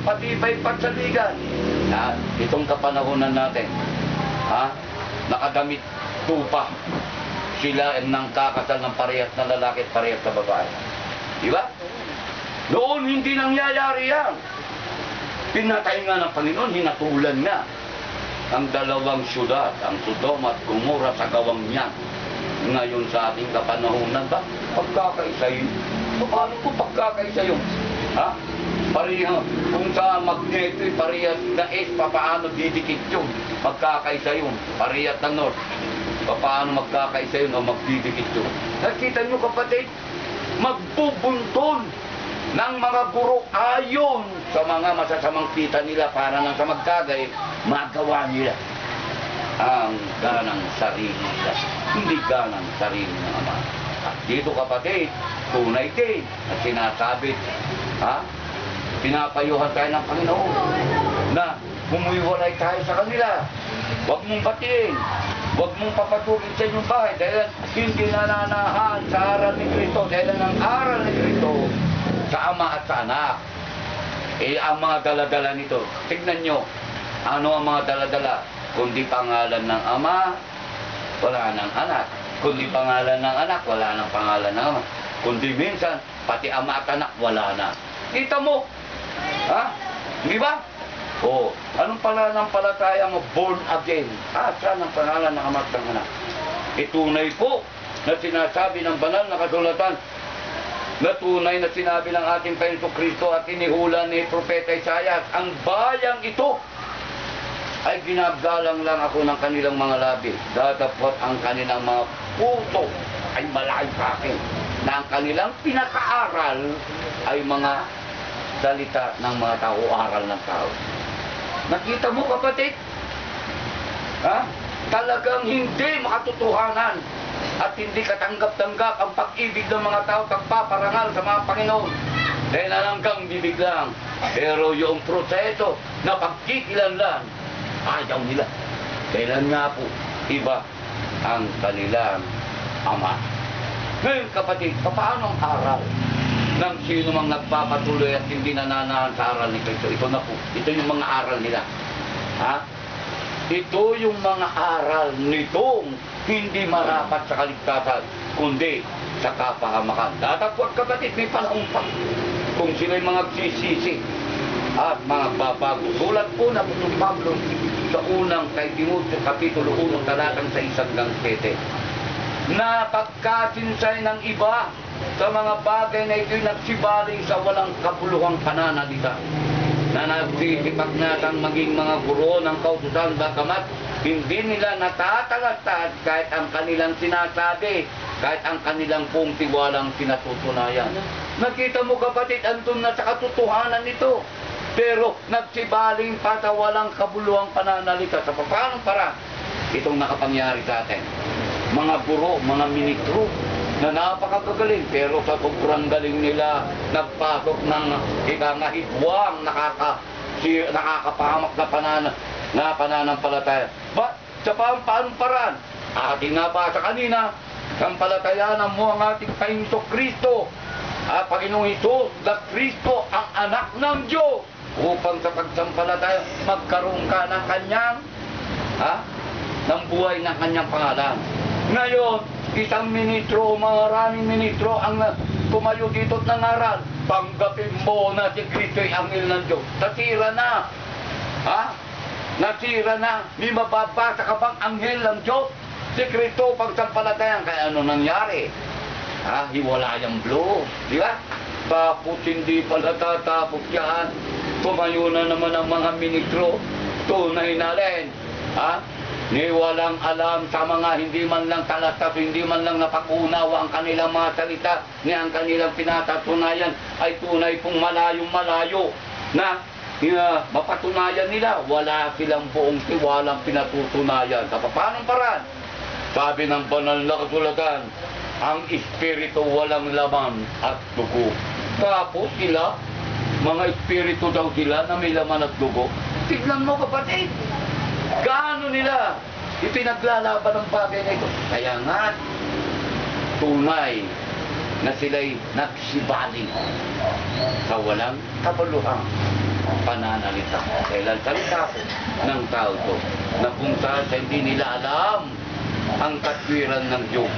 patibay pagsaligan. Itong kapanahunan natin, nakadamit tupa. Sila nang kakasal ng parehas na lalaki at parehas na babae. Di ba? Noon hindi nangyayari yan. Pinatay nga ng Panginoon, hinatulan nga ang dalawang syudad, ang Sodoma at Gomora sa gawang niyan. Ngayon sa ating kapanahunan, pagkakaisa yun. Paano kung pagkakaisa yun? Parehas, kung sa magneto, parehas na S, paano didikit yun? Magkakaisa yun. Parehas na North, paano magkakaisa yun o magdidikit yun? Nakita nyo kapatid, magbubuntun ng mga guro ayon sa mga masasamang kita nila para nang sa magkagay, magawa nila ang ganang sarili nila, hindi ganang sarili ng Ama. At dito kapatid, tunay din at sinasabi, pinapayuhan tayo ng Panginoon na humuhiwalay tayo sa kanila. Huwag mong batiin, huwag mong papatugin sa inyong bahay dahil hindi nananahan sa aral ni Kristo, dahil ang aral ni Kristo sa Ama at sa Anak. Ang mga daladala nito, tignan nyo, ano ang mga daladala? Kundi pangalan ng Ama, wala ng Anak. Kundi pangalan ng Anak, wala ng pangalan ng Ama. Kundi minsan, pati Ama at Anak, wala na. Kita mo? Di ba? Anong pananampalataya mo? Born again. Saan ang pangalan ng Ama at ng Anak? Itunay po na sinasabi ng banal na kasulatan, na tunay na sinabi ng ating Panginoon Kristo at inihula ni Propeta Isaias, ang bayang ito ay ginagalang lang ako ng kanilang mga labi. Datapot ang kanilang mga puso ay malayo sa akin, na ang kanilang pinakaaral ay mga salita ng mga tao, aral ng tao. Nakita mo kapatid? Talagang hindi makatotohanan at hindi katanggap-tanggap ang pag-ibig ng mga tao pagpaparangal sa mga Panginoon. Dahil hanggang bibig lang. Pero yung proseso na pagkikilanlan, ayaw nila. Dahil nga po, iba ang kanilang Ama. Ngayon kapatid, paano ang aral ng sino mang nagpapatuloy at hindi nananahan sa aral ni Kristo? Ito na po, ito yung mga aral nila. Ito yung mga aral nitong hindi marapat sa kaligtasan, kundi sa kapahamakan. Datapwat kapatid, may panahon pa kung sila'y mga sisisi at mga babago. Sulat po na Apostol Pablo sa unang kay Timoteo, Kapitulo 1, talatang 6 hanggang 7. Na pagkasinsay ng iba sa mga bagay na ito'y nagsibaling sa walang kabuluhang pananalita, na nagsisipag-natang maging mga guro ng kautusan, bagamat hindi nila natatalagtad kahit ang kanilang sinasabi, kahit ang kanilang pong tiwalang pinatutunayan. Nakita mo kapatid, andun na sa katotohanan nito. Pero nagsibaling pa sa walang kabuluhang pananalita. Sa paanong para itong nakapangyari sa atin? Mga guro, mga ministro na napakagagaling, pero sa sobrang galing nila, nagpasok ng ikangahitwang nakakapahamak na pananampalataya. Sa paanong paraan? Ating nabasa kanina, sampalatayanan mo ang ating Panginoon Kristo, Panginoong Hesus na Kristo ang anak ng Diyos, upang sa pagsampalataya magkaroon ka ng kanyang ng buhay ng kanyang pangalan. Ngayon, isang ministro o maraming ministro ang tumayo dito at nangaral, tanggapin mo na si Kristo ay anghel ng Diyos. Nasira na. Nasira na. May mababasa ka bang anghel ng Diyos? Si Kristo pagsampalatayan. Kaya ano nangyari? Hiwalayang blow. Di ba? Tapos hindi pala tatapos yan. Tumayo na naman ang mga ministro. Tunay na rin. Ni walang alam sa mga hindi man lang talastas, hindi man lang napag-unawa ang kanilang mga salita, ni ang kanilang pinatatunayan ay tunay pong malayong-malayo na mapatunayan nila. Wala silang buong tiwalang pinatutunayan. Sa paanong paraan? Sabi ng banal na kasulatan, ang espiritu walang laman at dugo. Tapos sila, mga espiritu daw sila na may laman at dugo. Tignan mo kapatid, gaano nila ipinaglalaban ng bagay na ito. Kaya nga, tunay na sila'y nagsibali sa walang kabuluhang pananalita. Kailan salita po ng tao to na kung saan sa hindi nila alam ang katwiran ng Diyos.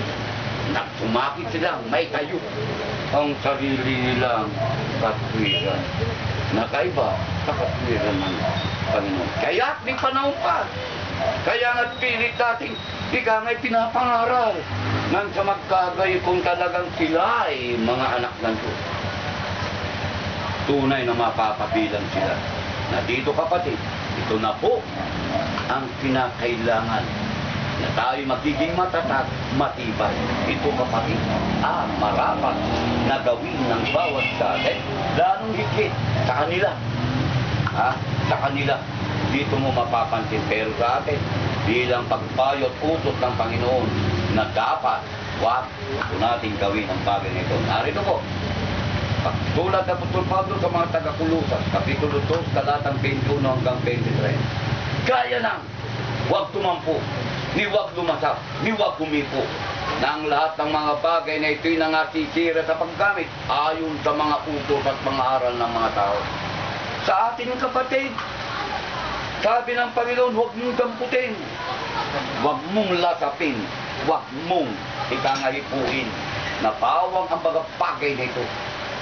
Nagsumakit silang may tayo ang sarili nilang katwiran. Nakaiba sa katwiran ng Panginoon. Kaya may panahon pa. Kaya nga't pilit natin, ika nga'y pinapangaral nang sa magkagay kung talagang sila ay mga anak ng Diyos. Tunay na mapapabilang sila. Na dito kapatid, ito na po ang kinakailangan na tayo magiging matatag, matibay. Ito kapatid, marapat na gawin ng bawat sa atin, lalong higit sa kanila. Sa kanila, dito mo mapapansin. Pero sa atin, bilang pagpayo at utos ng Panginoon na dapat, ito natin gawin ang bagay nito. Narito po, tulad na Apostol Pablo sa mga taga-Kulosas, Kapitulo 2, talatang 21 hanggang 23. Gaya ng, huwag tumampo, ni huwag lumasap, ni huwag humipo, na ang lahat ng mga bagay na ito'y nangasisira sa paggamit ayon sa mga utos at mga aral ng mga tao. Sa ating kapatid, sabi ng Panginoon, huwag mong damputin, huwag mong lasapin, huwag mong ikangahipuin, na bawang ang mga bagay na ito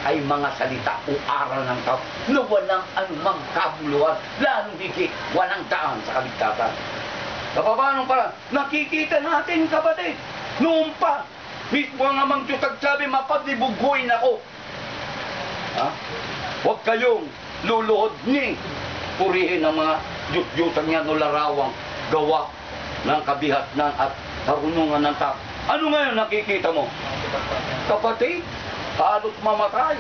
ay mga salita o aral ng tao na walang anumang kabuluhan, lalong higit walang daan sa kaligtasan. Kapaano pa, nakikita natin kapatid, noon pa, mismo ang amang Diyos nagsabi, mapaglibuguin ako. Huwag kayong luluhod ni purihin ng mga Diyos-Diyosan niya no larawang gawa ng kabihatnan at karunungan ng tao. Ano ngayon nakikita mo? Kapatid, halos mamatay.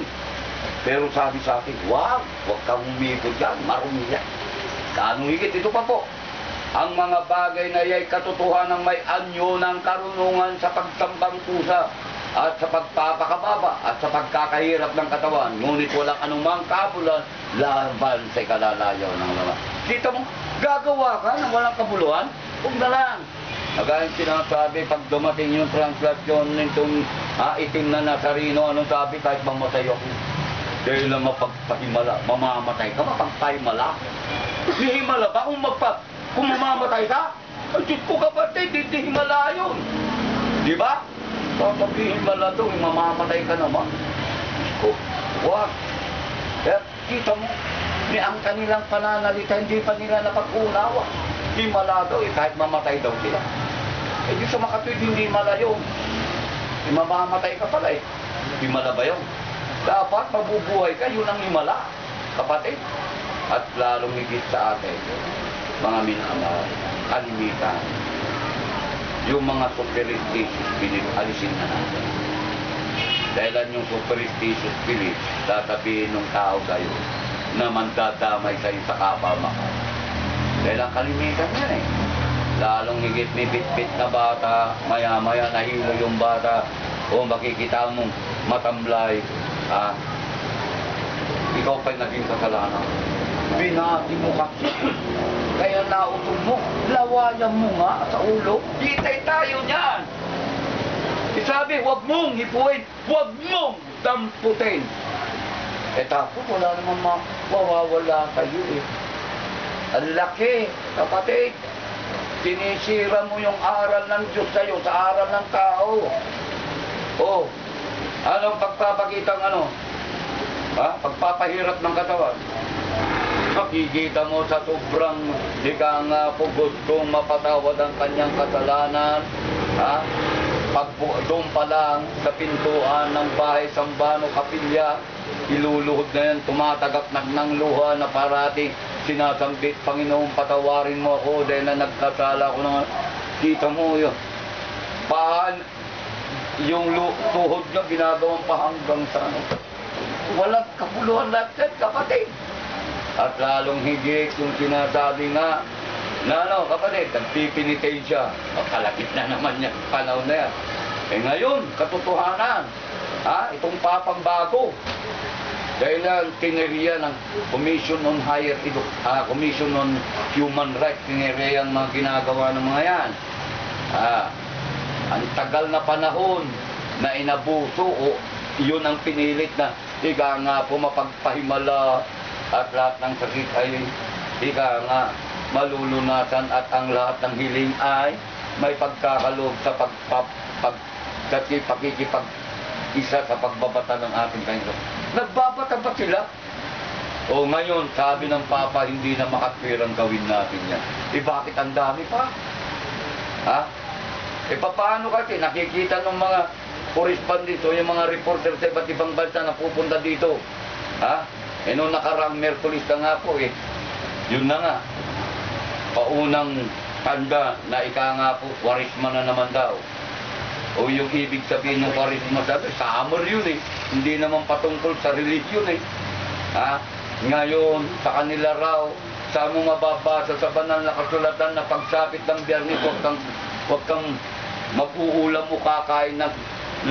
Pero sabi sa akin, huwag kang umikot yan, marumi yan. Kaano higit, ito pa po. Ang mga bagay na iya'y katotohanan may anyo ng karunungan sa pagtambang pusa at sa pagpapakababa at sa pagkakahirap ng katawan. Ngunit walang anumang kabulan laban sa ikalalayaw ng laman. Kita mo, gagawa ka ng walang kabuluhan? Huwag na lang. Nagayang sinasabi, pag dumating yung translasyon nitong itim na Nazareno, anong sabi? Kahit mamatay ako. Dahil na mapagpahimala, mamamatay ka, mapagpahimala. Hihimala ba kung mamamatay ka? Ang Diyos ko kapatid, hindi himala yun. Di ba? Sasabihin himala to, mamamatay ka naman. Huwag. Kaya kita mo, ang kanilang pananalita, hindi pa nila napag-unawa. Himala daw, kahit mamatay daw sila. Diyos sa makatwid, hindi himala yun. Mamamatay ka pala Himala ba yun? Dapat mabubuhay ka, yun ang himala, kapatid. At lalong higit sa atin, mga minamahal, kalimitan, yung mga superstitious belief, alisin na natin. Dahilan yung superstitious belief, tatabihin ng tao kayo na mandadamay sa'yo sa kapamakan. Dahil ang kalimitan yan Lalong higit may bit-bit na bata, maya-maya nahilo yung bata, o makikita mong matamlay, ikaw pa'y naging kasalanan. Binati mo kasi. Kaya nautog mo, lawayan mo nga sa ulo. Kitay tayo niyan. Sabi, huwag mong hipuin, huwag mong damputin. Tapos wala naman mawawala kayo Ang laki, kapatid. Sinisira mo yung aral ng Diyos sa'yo sa aral ng tao. Anong pagpapakitang pagpapahirap ng katawan? Makikita mo sa sobrang pugod kung mapatawad ang kanyang kasalanan. Doon pa lang sa pintuan ng bahay Sambano Kapilya, iluluhod na yan, tumatagap ng luha na parating sinasambit, Panginoon patawarin mo ako dahil na nagkasala ko na. Kita mo yun. Yung tuhod niya ginagawang pa hanggang sa walang kapuluhan lahat, kapatid. At lalong higit kung sinasabi nga na kapatid, nagpipinitay siya. Kalapit na naman niya, panahon na yan. Ngayon, katotohanan, itong papang bago. Dahil lang tiniriya ng Commission on Commission on Human Rights, tiniriya ang mga ginagawa ng mga yan. Ang tagal na panahon na inabuso o yun ang pinilit na ika nga po mapagpahimala at lahat ng sakit ay ika nga malulunasan at ang lahat ng hiling ay may pagkakaloob sa pakikipag-isa sa pagbabata ng ating Panginoon. Nagbabata ba sila? O ngayon, sabi ng Papa, hindi na makatwirang gawin natin yan. Bakit ang dami pa? Ha? Paano kasi nakikita ng mga correspondent o yung mga reporter sa iba't ibang bansa na pupunta dito? Ha? Noong nakaraang Merkulis na nga po yun na nga. Paunang tanda na ika nga po, kwarisma na naman daw. O yung ibig sabihin ng kwarisma, sabi, summer yun Hindi naman patungkol sa religion Ha? Ngayon, sa kanila raw, sa mo mababasa sa banal na kasulatan na pagsapit ng Biyernes, huwag kang mag-uulam mo kakain ng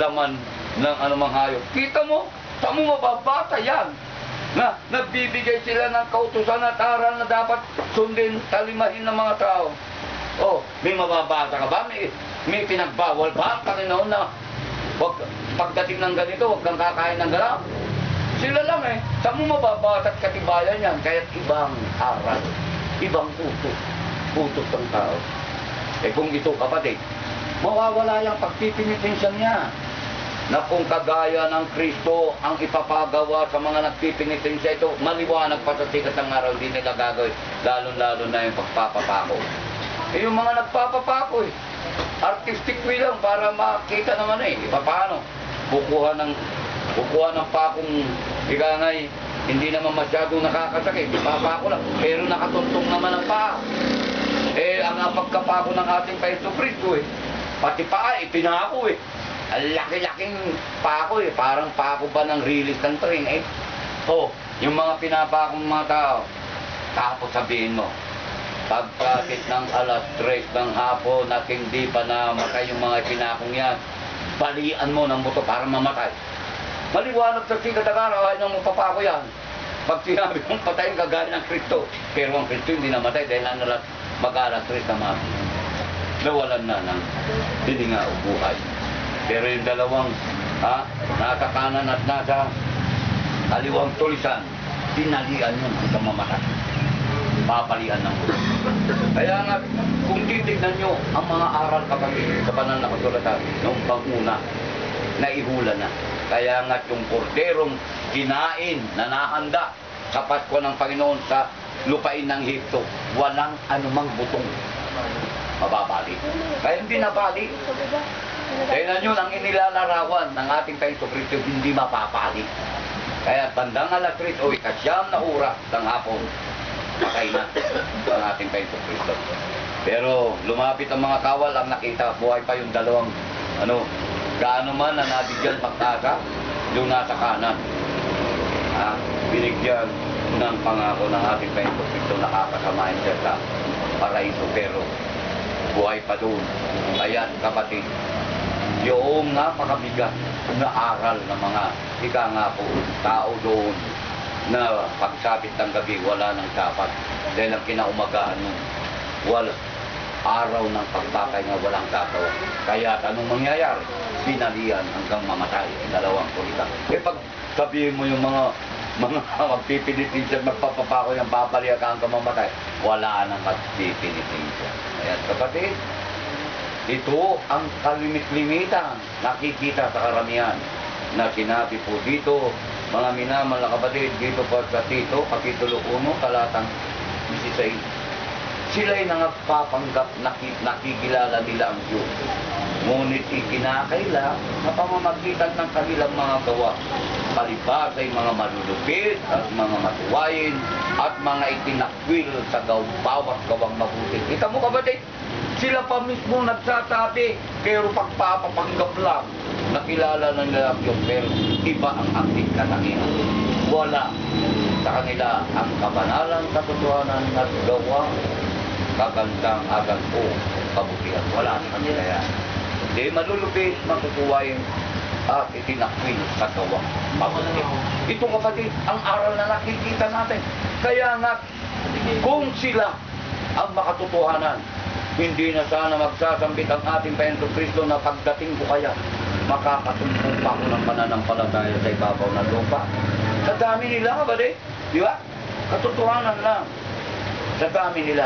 laman ng anumang hayop. Kita mo, sa mo mababasa yan. Na nagbibigay sila ng kautusan at aral na dapat sundin, talimahin ng mga tao. May mababasa ka ba? May pinagbawal ba? Panginoon na pagdating ng ganito, huwag kang kakain ng galaw. Sila lang Saan mo mababasa at katibayan yan? Kaya't ibang aral, ibang utos ng tao. Kung ito kapatid, mawawala yung pagpipinitensyon niya. Na kung kagaya ng Kristo ang ipapagawa sa mga nagpipinitensya ito, maliwanag pa sa sikat ng araw, hindi nila gagawin. Lalo-lalo na yung pagpapapako. Yung mga nagpapapako artistic way lang para makita naman paano? Kukuha ng pakong ikangay, hindi naman masyadong nakakasakit. Papako lang, pero nakatuntong naman ang paa. Ang pagkapako ng ating Paiso Cristo pati paa pinako Ang laki-laking pako parang pako ba ng release ng train yung mga pinapakong mga tao. Tapos sabihin mo, pagkakit ng alas 3 ng hapon at hindi pa namatay yung mga pinakong yan, balian mo ng buto para mamatay. Maliwanag sa sikat ng araw, ay nang mapapako yan. Pag sinabi mong patayin kagaya ng Kristo, pero ang Kristo hindi namatay dahil mag-alas 3 na mati. Nawalan na ng hininga o buhay. Pero yung dalawang nasa kanan at nasa kaliwang tulisan, tinalian yun hanggang mamatay. Papalian ng buhay. Kaya nga, kung titignan nyo ang mga aral kapatid sa banal na kasulatan, noong panguna, naihula na. Kaya nga yung korderong kinain na nahanda sa Pasko ng Panginoon sa lupain ng Hipto, walang anumang butong mababali. Kaya hindi nabali. Kaya yun ang inilalarawan ng ating Panginoon Kristo, hindi mapapali. Kaya bandang alas 3 o ikasyam na oras ng hapon, patay na ang ating Panginoon Kristo. Pero lumapit ang mga kawal, ang nakita, buhay pa yung dalawang gaano man na nabigyan pagkasa, yung nasa kanan. Binigyan ng pangako ng ating Panginoon Kristo, nakakasamahin siya sa paraiso, pero buhay pa doon. Kaya kapatid, yung napakabigat na aral ng mga tao doon na pagsapit ng gabi, wala nang dapat. Dahil ang kinaumagaan nun, wala. Araw ng pagpapay nga walang gagawa. Kaya anong mangyayari? Binalian hanggang mamatay. Dalawang kulita. Pag sabihin mo yung mga magpipilitin siya, magpapapako yung babalian ka hanggang mamatay, wala nang magpipilitin siya. Kaya kapatid, ito ang kalimit-limitan nakikita sa karamihan na sinabi po dito, mga minamahal na kapatid, dito po sa Tito, Kapitulo 1, talatang 16. Sila'y nangagpapanggap nakikilala nila ang Diyos. Ngunit ikinakaila sa pamamagitan ng kanilang mga gawa. Palibhas ay mga malulupit at mga matuwain at mga itinakwil sa bawat gawang mabuti. Kita mo kapatid, sila pa mismo nagsasabi, pero pagpapapanggap lang. Nakilala na nila ang Diyos, pero iba ang ating katangian. Wala sa kanila ang kabanalan, katotohanan at gawa, kagandang aganto, kabutihan. Wala sa kanila yan. Hindi malulupit, matutuwain, at itinakwil sa gawa, mabuti. Ito kapatid, ang aral na nakikita natin. Kaya nga, kung sila ang makatotohanan, hindi na sana magsasambit ang ating Panginoon Kristo na pagdating ko kaya. makakatumpong pa ako ng pananampalataya sa ibabaw ng lupa. Sa dami nila, kapatid. Di ba? Katotohanan lang. Sa dami nila.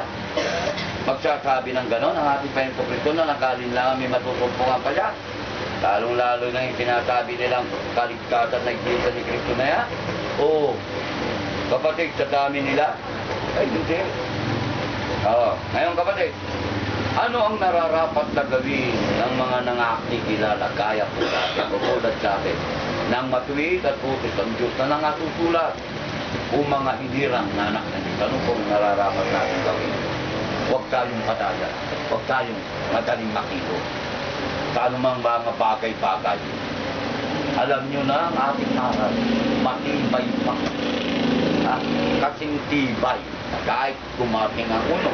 Magsasabi ng gano'n, ang ating Panginoon Kristo na nakalim lang may matutumpungan pa yan. Lalong-lalo na yung sinasabi nilang kaligtasan na iglesia ni Kristo na yan. Oo. Kapatid, sa dami nila, ay hindi. Ngayon kapatid, ano ang nararapat na gawin ng mga nangakikilala kaya po natin, bukod sa atin, ng matuwid at putis ang Diyos na nangasusulat o mga hinirang na anak ng Diyos. Ano pong nararapat natin gawin? Huwag tayong pataya, huwag tayong madaling makilo sa anumang mga bagay-bagay. Alam nyo na ang ating aral, matibay pa. Kasing tibay, kahit kumating ang uno,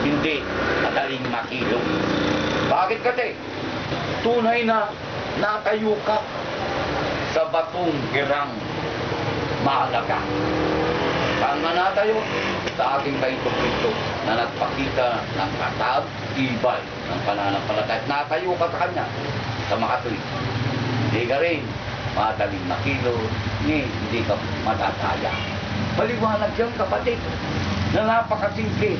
hindi madaling makilo. Bakit kasi? Tunay na natayo ka sa batong girang mahalaga. Saan na natayo? Sa ating Panginoon Kristo na nagpakita ng katag-ibay ng pananampalataya. Natayo ka sa Kanya sa makatuwid. Hindi ka rin madaling makilo, hindi ka matataya. Maliwanag yan, kapatid, na napakasimple.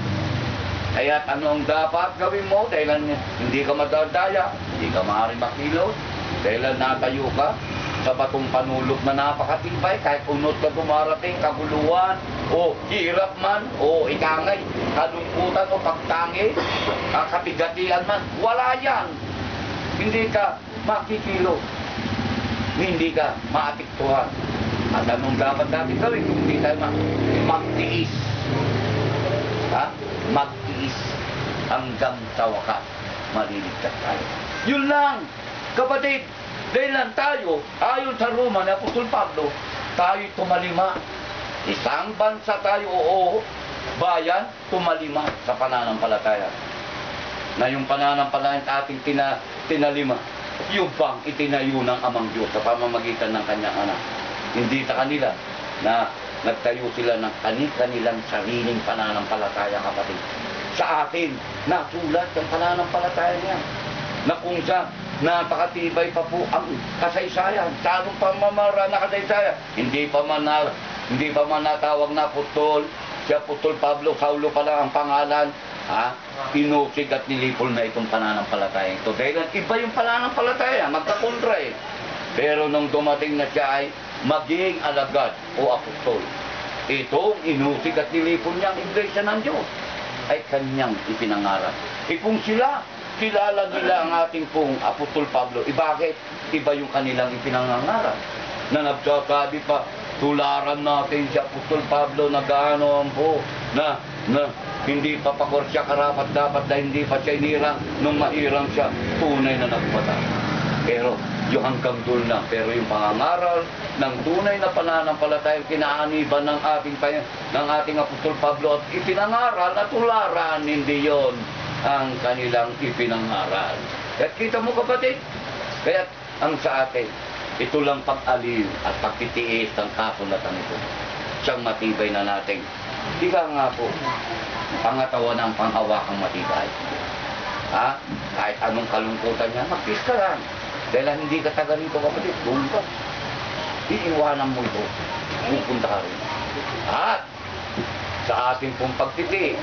Kaya ano ang dapat gawin mo dahil hindi ka matataya, hindi ka maaaring makilo, dahil natayo ka sa batong panulog na napakatibay, kahit unod ka dumarating, kaguluhan, o hirap man, o ikangay, kalungkutan o pagtangi, kapigatian man, wala yan. Hindi ka makikilo, hindi ka maapektuhan. At anong dapat natin gawin kung hindi tayo magtiis? Magtiis hanggang sa wakas, maliligtas tayo. Yun lang, kapatid. Dahil lang tayo, ayon sa Roma ni Apostol Pablo, tayo tumalima. Isang bansa tayo, oo, bayan, tumalima sa pananampalataya. Na yung pananampalataya ating tinalima, yung bang itinayo ng Amang Diyos sa pamamagitan ng kanyang anak. Hindi sa kanila na nagtayo sila ng kanilang sariling pananampalataya, kapatid. Sa atin, nasulat ang pananampalataya niya. Na kung sa napakatibay pa po ang kasaysayan. Sa anong pamamara na kasaysayan? Hindi pa man natawag na apostol. Si Apostol Pablo, Saulo pa lang ang pangalan. Pinusig at nilipol na itong pananampalataya ito. Dahil iba yung pananampalataya, magkakontra eh. Pero nung dumating na siya ay maging alagad o apostol, itong inusig at nilipol niya ang iglesia ng Diyos ay kanyang ipinangarap. Kung sila, kilala nila ang ating pong Apostol Pablo. Bakit? Iba yung kanilang ipinangangarap. Na nagsasabi pa, tularan natin si Apostol Pablo na gaano po, na hindi pa pakor siya karapat dapat na hindi pa siya inirang nung mairang siya, tunay na nagpatay. Pero yung hanggang doon na, pero yung pangangaral ng tunay na pananampalataya kinaaniban ng ating Apostol Pablo at ipinangaral at tularan, hindi yon ang kanilang ipinangaral. At kita mo, kapatid, kaya ang sa atin, ito lang pag-aliw at pagtitiis ng kasulatan ito. Siyang matibay na natin. Ika nga po, pangatawa ng panghawakang matibay. Kahit anong kalungkutan niya, magpis ka lang. Dahil hindi ka taga rito, kapatid, doon ka. Iiwanan mo ito. Pupunta ka rin. At sa ating pong pagtitiis,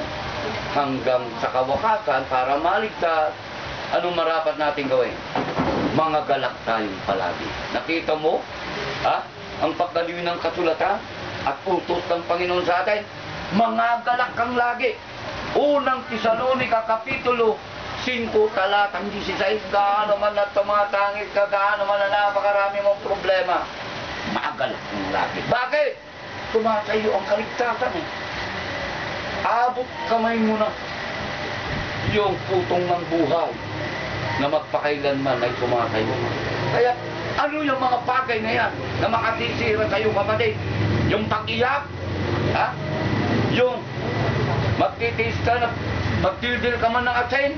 hanggang sa kawakasan para maligtas, anong marapat natin gawin? Mga galak tayong palagi. Nakita mo, ang pagdaliw ng kasulatan at utos ng Panginoon sa atin, mga galak kang lagi. Unang Tesalonica Kapitulo 5, talatang 16, gaano man na tumatangis ka, gaano man na napakarami mong problema, maagalak kang lagi. Bakit? Tumasayo ang kaligtasan eh. Abot kamay mo na yung putong ng buhay na magpakailanman ay sumakayo. Kaya ano yung mga bagay na yan na makasisira kayo, kapatid? Yung pag-iyak, yung magtitiis ka na magdidil ka man ng asin,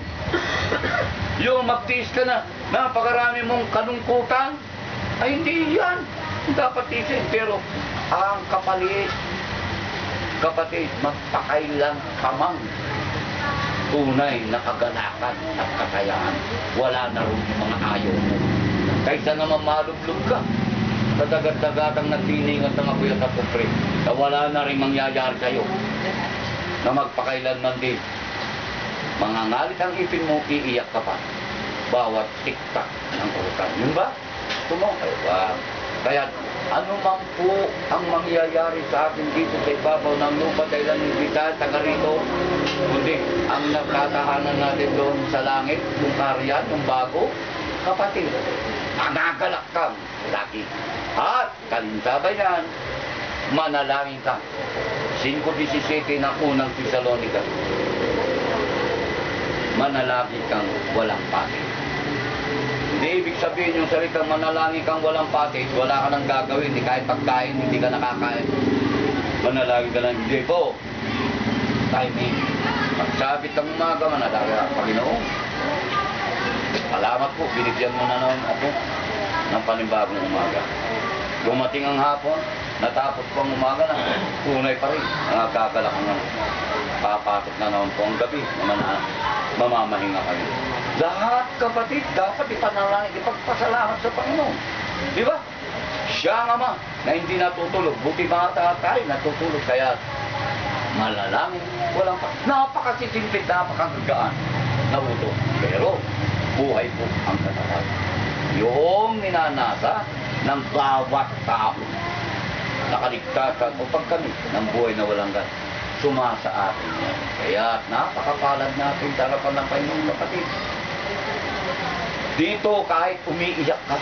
yung magtiis ka na napakarami mong kalungkutan, ay hindi yan dapat tiisin. Pero ang kapalit, kapatid, magpakailan kamang tunay na kagalakan at kasayaan. Wala na rin yung mga ayaw mo. Kaysa naman malublog ka. Kadagat-dagatang nagdiningat ng apoy at apupre. Na wala na rin mangyayari sa'yo. Na magpakailanman din. Mangangalit ang ipin mo, iiyak ka pa. Bawat tiktak ng urutan. Yun ba? Tumakay ba? Kaya ano man po ang mangyayari sa akin dito sa ibabaw ng lupa dahil hindi tayo taga rito, kundi ang nakataanan natin doon sa langit, yung karyan, yung bago, kapatid, magagalak kang lagi. At kalintabay yan, manalangin ka. 5:17 ng unang Tesalonica. Manalangin kang walang pati. Hindi ibig sabihin yung salitang manalangin kang walang pati, wala ka nang gagawin, hindi kahit pagkain, hindi ka nakakain. Manalangin ka lang, hindi po. Timing. Pagsabit ng umaga, manalangin ka, Panginoon. Salamat po, binigyan mo na naman ako ng panibagong umaga. Dumating ang hapon, natapos po ang umaga na, tunay pa rin. Nakakagalak nga. Papasok na naman po ang gabi, naman mamamahinga kami. Lahat kapatid, dapat ipanalangin, ipagpasalamat sa Panginoon. Di ba? Siya ang Ama na hindi natutulog. Buti mga tayo natutulog. Kaya malalangin, walang pa. Napakasisimpit, napakagagaan na uto. Pero buhay po ang katawan. Yung ninanasa ng bawat tao. Nakaligtasan o pagkamit ng buhay na walang gan. Sumasa atin yan. Kaya napakapalad natin sa harapan ng Panginoon kapatid. Dito kahit umiiyak ka,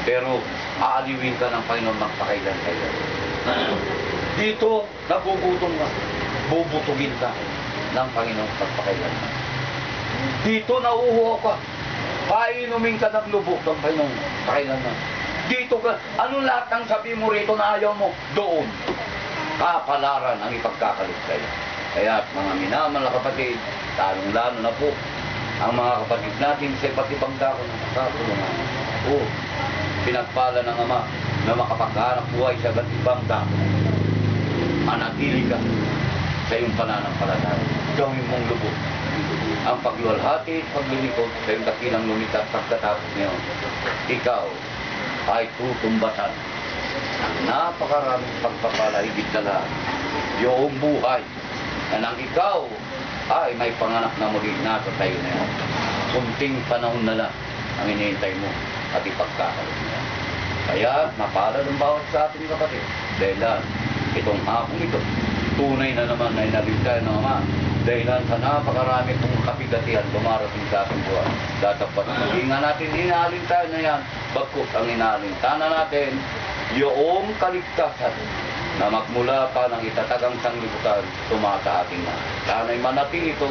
pero aaliwin ka ng Panginoon magpakailan-kailan. Dito nagugutom ka, bubutugin ka ng Panginoon magpakailan. Dito nauuho ka, painumin ka ng lubog ng Panginoon magpakailan. Dito ka, anong lahat ng sabi mo rito na ayaw mo? Doon. Kapalaran ang ipagkakalit sa'yo. Kaya mga minamahal na kapatid, lalong-lalo na po ang mga kapatid natin sa iba't ibang dako ng katulungan. O, pinagpala ng Ama na makapaghanap buhay sa iba't ibang dako. Manatili ka sa iyong pananampalataya. Gawin mong lubog. Ang pagluwalhati, paglilingkod sa iyong dakilang lumitas pagkatapos ngayon. Ikaw ay tutumbasan ang napakaraming pagpapala higit na lahat. Yung buhay na nang ikaw ay may panganak na muli nasa tayo na yan. Kunting panahon na lang ang hinihintay mo at ipagkakalit mo. Kaya napalad ang bawat sa ating kapatid. Dahil itong hapong ito, tunay na naman na inalintay ng Ama. Dahil sa napakarami pong kapigatihan dumarating sa ating buhay. Datapat hindi nga natin inaalintay na yan. Bagkus ang inaalintanan natin yung kaligtasan na magmula pa ng itatagang sanglibutan tumasa ating na. Sana'y manatili ito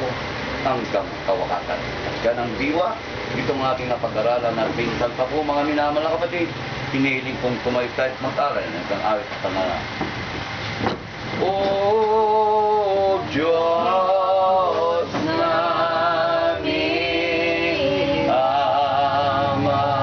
hanggang kawakasan. At ganang diwa, itong ating napag-aralan at pinsan pa po mga minamahal na kapatid, piniling kong tumaytay at mag-aral hanggang awit sa pangalan. O Diyos namin, Ama,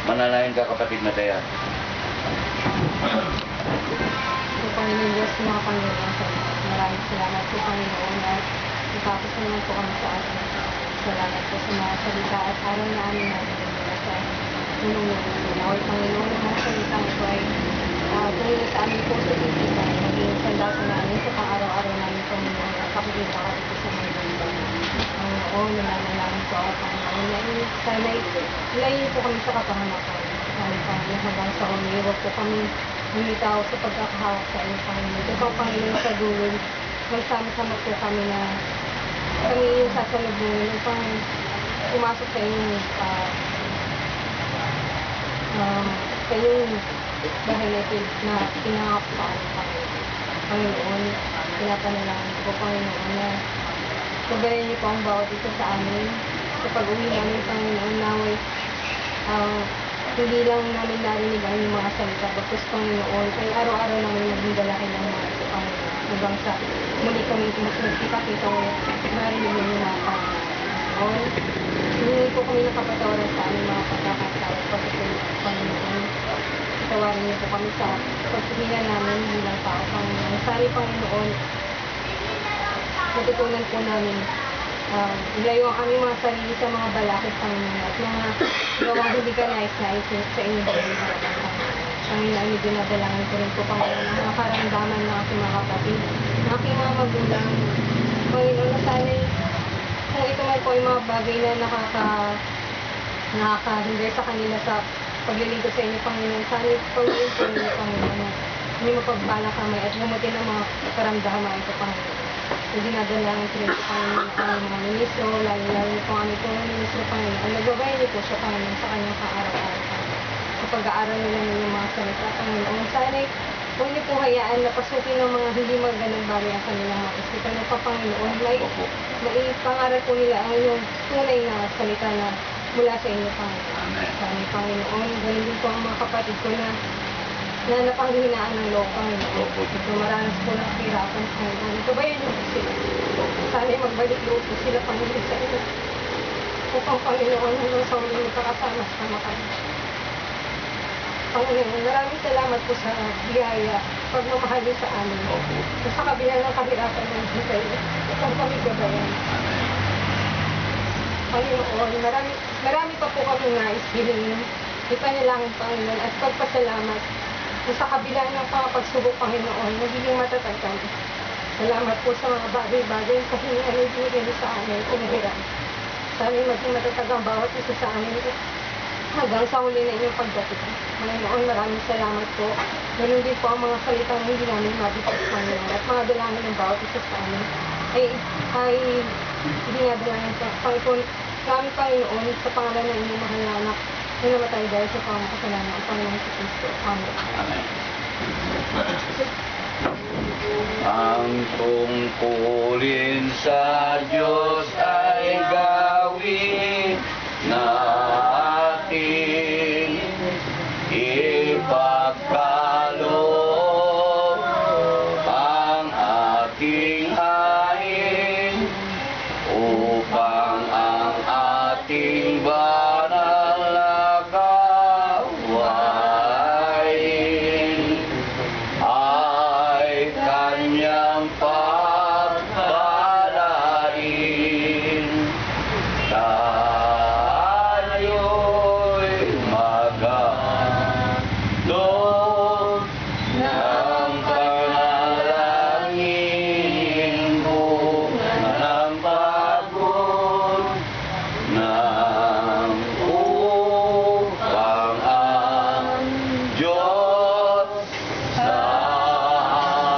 manalangin ka kapatid na tayo. So, Panginoon Diyos, mga Panginoon, maraming salamat po, Panginoon, at natapos naman po kami sa atin. Salamat po sa mga salita at araw na amin natin sa unong naway, Panginoon, ang mga salitang ito ay tuloy sa amin po sa titipan, maging sandata namin sa pang-araw-araw namin, Panginoon, at kapagin pa kasi po sa mga Panginoon, nananalangin po ako, Panginoon, Panginoon na sana'y ilayin po kami sa kapahamakan. Aming Panginoon, hanggang sa huli, huwag po kami lumitaw sa pagkakahawak sa inyo, Panginoon. Ito po, Panginoon, sa dulo, magsama-sama po kami na kami yung sasalubungin upang pumasok sa inyong sa inyong bahay na ito na pinangako sa aming Panginoon. Pinapanalangin ko po, Panginoon, na sabayan niyo po ang bawat isa sa amin sa pag-uwi namin, Panginoon, naway hindi lang namin narinig ang inyong mga salita, bagkus, Panginoon, kaya araw-araw namin maging dalahin ng mga ito, Panginoon, hanggang sa muli kami magkita-kita ulit, marinig niyo yung mga Panginoon. Hindi po kami nakapatawaran sa aming mga pagkakasawat, Panginoon. Tawarin niyo po kami sa pagsigilan namin bilang tao, Panginoon. Sana, Panginoon, natutunan po namin ilayo ang aming mga sarili sa mga balakid, Panginoon, at mga gawang hindi ka nais-nais sa inyong buhay, Panginoon, ay dinadalangin ko rin po, Panginoon, ang mga karamdaman ng aking mga kapatid, ng aking mga magulang, Panginoon, na sana'y kung ito man po ay mga bagay na nakakahinder sa kanila sa paglilingkod sa inyo, Panginoon, sana'y pagawin po ninyo, Panginoon, na hindi mapagbalak kamay at gumutin ang mga karamdaman ito, Panginoon. So, dinadalangin ko rin po, Panginoon, ang mga ministro, lalo-lalo po ang aming mga ministro, Panginoon. Nagbabayan niyo po siya, Panginoon, sa kanyang kaaraw-araw, Panginoon. Sa pag-aaral nila ng mga salita, Panginoon. Sana'y huwag niyo po hayaan na pasukin ng mga hindi magandang bagay ang kanilang mga isipan ng Panginoon. May pangaral po nila ang inyong tunay na salita na mula sa inyo, Panginoon. Sana'y, Panginoon, ganun din po ang mga kapatid ko na napanghihinaan ng loob, Panginoon. So, maranas po ng kahirapan, Panginoon. Gabayan niyo po sila. Sana'y magbalik loob po sila, Panginoon, sa inyo. Upang, Panginoon, hanggang sa ulit magkakasama-sama kami. Panginoon, maraming salamat po sa biyaya, pagmamahal niyo sa amin. Sa kabila ng kahirapan ng hintay, upang kami gabayan. Panginoon, marami pa po kami nais hilingin. Ipanalangin, Panginoon, at pagpasalamat sa kabila ng mga pagsubok, Panginoon, nagiging matatag kami. Salamat po sa mga bagay-bagay sa hiningan ng binigay niyo sa amin, kumihirap. Sana'y maging matatag ang bawat isa sa amin hanggang sa huli na inyong pagdating. Panginoon, maraming salamat po. Ganun din po ang mga salitang hindi namin mabigay, Panginoon, at mga dalangin ng bawat isa sa amin ay dinadalangin sa Panginoon, Panginoon, sa pangalan ng inyong mahal na anak na namatay dahil sa pangmakasalanan ang Panginoon sa Kristo. Amen. Amen. Ang tungkulin sa Diyos ay gawin natin, ipagkaloob ang ating hain upang ang ating banal na gawain ay kanyang pagpalain. Tayo'y magandog ng panalangin, bunga ng pagod ng upang ang Diyos sa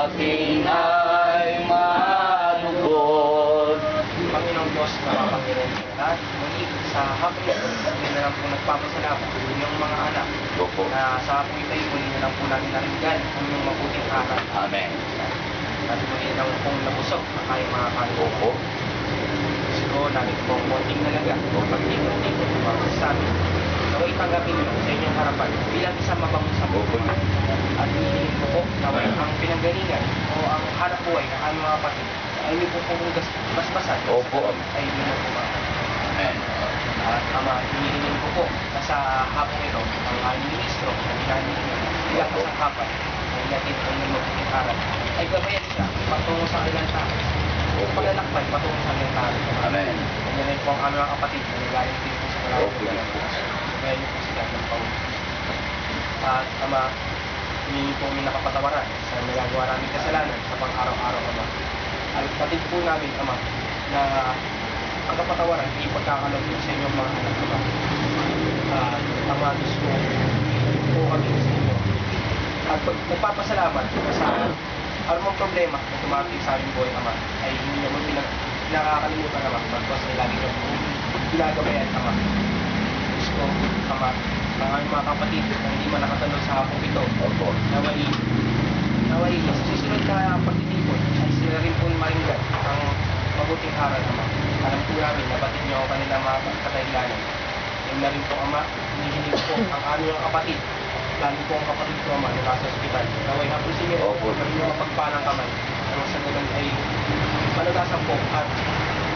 atin ay malugod. Panginoong Diyos na makapangyarihan sa lahat, muli sa hapon ito, muli na lang po nagpapasalamat sa inyong mga anak Opo. na sa hapon ito ay muli na lang po namin naringgan ang inyong mabuting aral. Amen. At muli na lang pong nabusog na kayo mga kanto. Opo. Siguro namin po ang konting nalaga o pag-ikot-ikot na mga sa amin. Naway tanggapin nyo sa inyong harapan bilang isang mabangong sa Opo. at hihingin ko po na ang pinanggalingan o ang hanap buhay ng aming mga kapatid ay hindi po pong basbasan. Opo. Ay hindi mo po ba? Amen. At Ama, hinihingin ko po na sa hapon ito, ang aming ministro na hinahingin bilang isang kapat ay natin ang mabuting aral ay gabayan siya patungo sa kanilang tao. O paglalakbay patungo sa kanilang tao. Amen. Ganyan rin po ang aming mga kapatid na nagaling din po sa maraming Opo. lugar po. Kaya niyo po sila ng paulit. At Ama, hindi po kami nakapatawaran sa nagagawa namin kasalanan sa pang-araw-araw, Ama. At patid po namin, Ama, na ang kapatawaran, hindi pagkakalog sa inyong mga anak ko. Ama, Diyos ko, po kami sa inyo. At nagpapasalamat sa anumang problema na tumating sa aming buhay, Ama, ay hindi naman pinakakalimutan, Ama, bagwas ay lagi kami ginagabayan, Ama. Diyos ko, Ama, ng aming mga kapatid na hindi man nakatalo sa hapong ito, Opo. naway, sa susunod na pagtitipon, ay sila rin po maringgan ang mabuting aral, Ama. Alam po namin, nabatid niyo ang kanilang mga katahilanan. Yun na rin po, Ama, hinihiling po ang aming mga kapatid, lalo po ang kapatid ko, Ama, na nasa ospital. Naway na po sige, Opo. maging mga pagpalang kamay. Ang sa ganun ay malagasan po at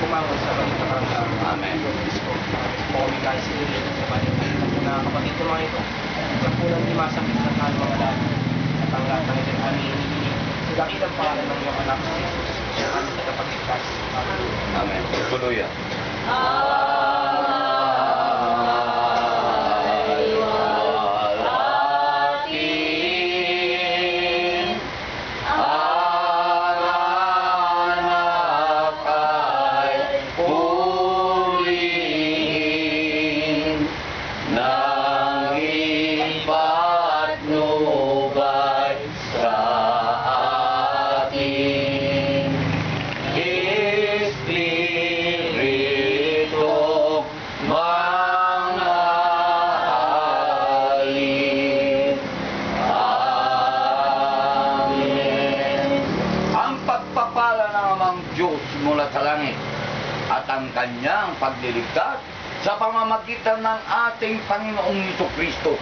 kumangon sa balik na karamdaman. Amen. Diyos ko, po kami kahit sinili sa balik na kapatid ko mga ito. Diyan po nang imasakit ng mga lalo. At ang lahat ng ito kami hinihiling. Sa dakilang pangalan ng iyong anak, si Jesus, siya kami tagapagligtas. Amen. Amen. Tuluyan. Mula sa langit at ang kanyang pagliligtas sa pamamagitan ng ating Panginoong Jesucristo,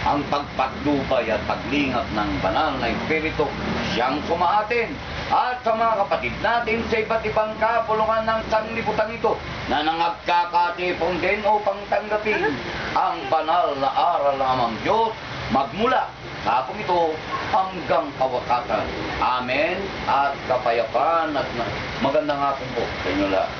ang pagpagdubay at paglingap ng banal na Espiritu siyang sumaatin at sa mga kapatid natin sa iba't ibang kapulungan ng sanglibutan ito na nangagkakatipon din upang tanggapin ang banal na aral ng amang Diyos magmula sa hapong ito hanggang kawakasan. Amen at kapayapaan at magandang hapon po sa inyo lahat.